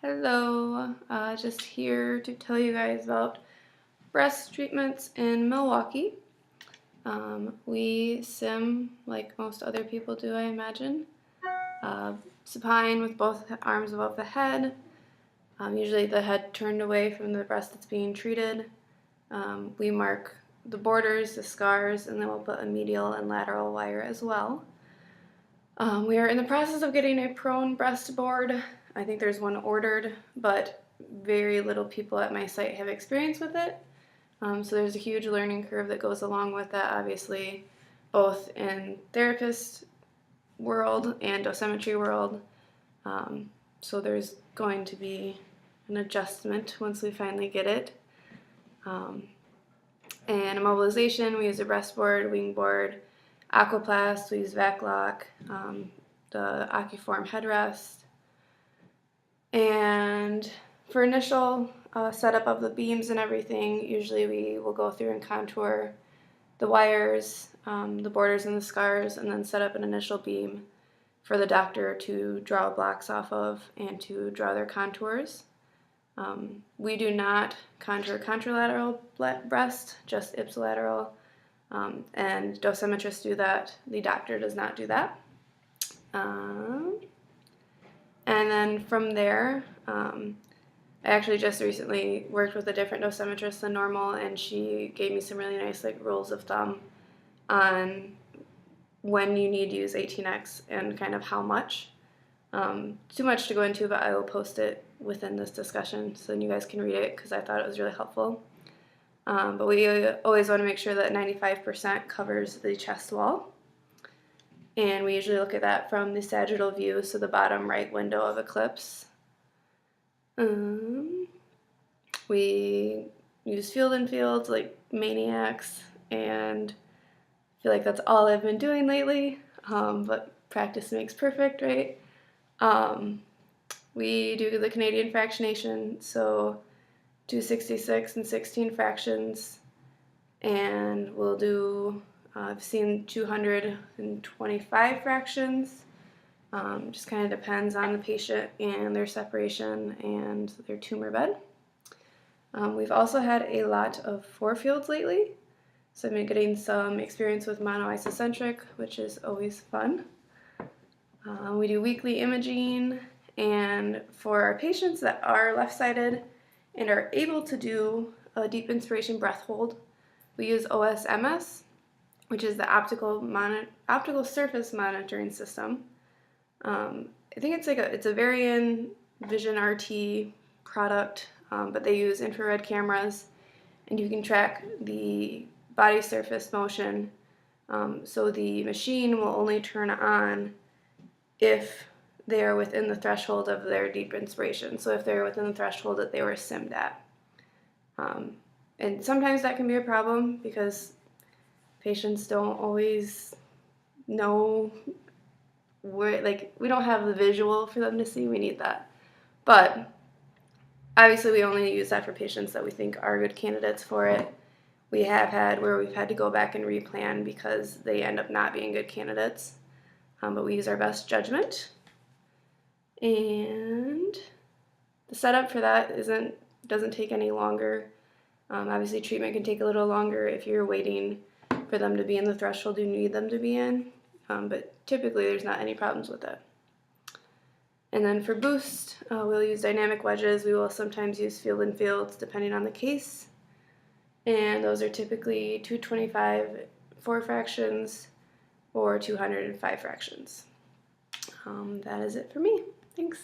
Hello, just here to tell you guys about breast treatments in Milwaukee. We sim like most other people do, I imagine. Supine with both arms above the head, usually the head turned away from the breast that's being treated. We mark the borders, the scars, and then we'll put a medial and lateral wire as well. We are in the process of getting a prone breast board. I think there's one ordered, but very little people at my site have experience with it. So there's a huge learning curve that goes along with that, obviously, both in therapist world and dosimetry world. So there's going to be an adjustment once we finally get it. And immobilization, we use a breast board, wing board, aquaplast, we use VacLock, the Occuform headrest. And for initial setup of the beams and everything, usually we will go through and contour the wires, the borders and the scars, and then set up an initial beam for the doctor to draw blocks off of and to draw their contours. We do not contour contralateral breast, just ipsilateral, and dosimetrists do that. The doctor does not do that. And then from there, I actually just recently worked with a different dosimetrist than normal, and she gave me some really nice rules of thumb on when you need to use 18X and kind of how much. Too much to go into, but I will post it within this discussion so then you guys can read it because I thought it was really helpful. But we always want to make sure that 95% covers the chest wall. And we usually look at that from the sagittal view, so the bottom right window of eclipse. We use field and fields like maniacs, and I feel like that's all I've been doing lately, but practice makes perfect, right? We do the Canadian fractionation, so 266 and 16 fractions, and we'll do I've seen 225 fractions. Just kind of depends on the patient and their separation and their tumor bed. We've also had a lot of 4 fields lately, so I've been getting some experience with monoisocentric, which is always fun. We do weekly imaging, and for our patients that are left-sided and are able to do a deep inspiration breath hold, we use OSMS, which is the optical surface monitoring system. I think it's a Varian Vision RT product, but they use infrared cameras, and you can track the body surface motion. So the machine will only turn on if they are within the threshold of their deep inspiration. So if they're within the threshold that they were simmed at. And sometimes that can be a problem because patients don't always know where, we don't have the visual for them to see. We need that. But obviously we only use that for patients that we think are good candidates for it. We have had where we've had to go back and replan because they end up not being good candidates. But we use our best judgment. And the setup for that doesn't take any longer. Obviously treatment can take a little longer if you're waiting for them to be in the threshold you need them to be in, but typically there's not any problems with it. And then for boost, we'll use dynamic wedges. We will sometimes use field and fields depending on the case, and those are typically 225 4 fractions or 205 fractions. That is it for me. Thanks.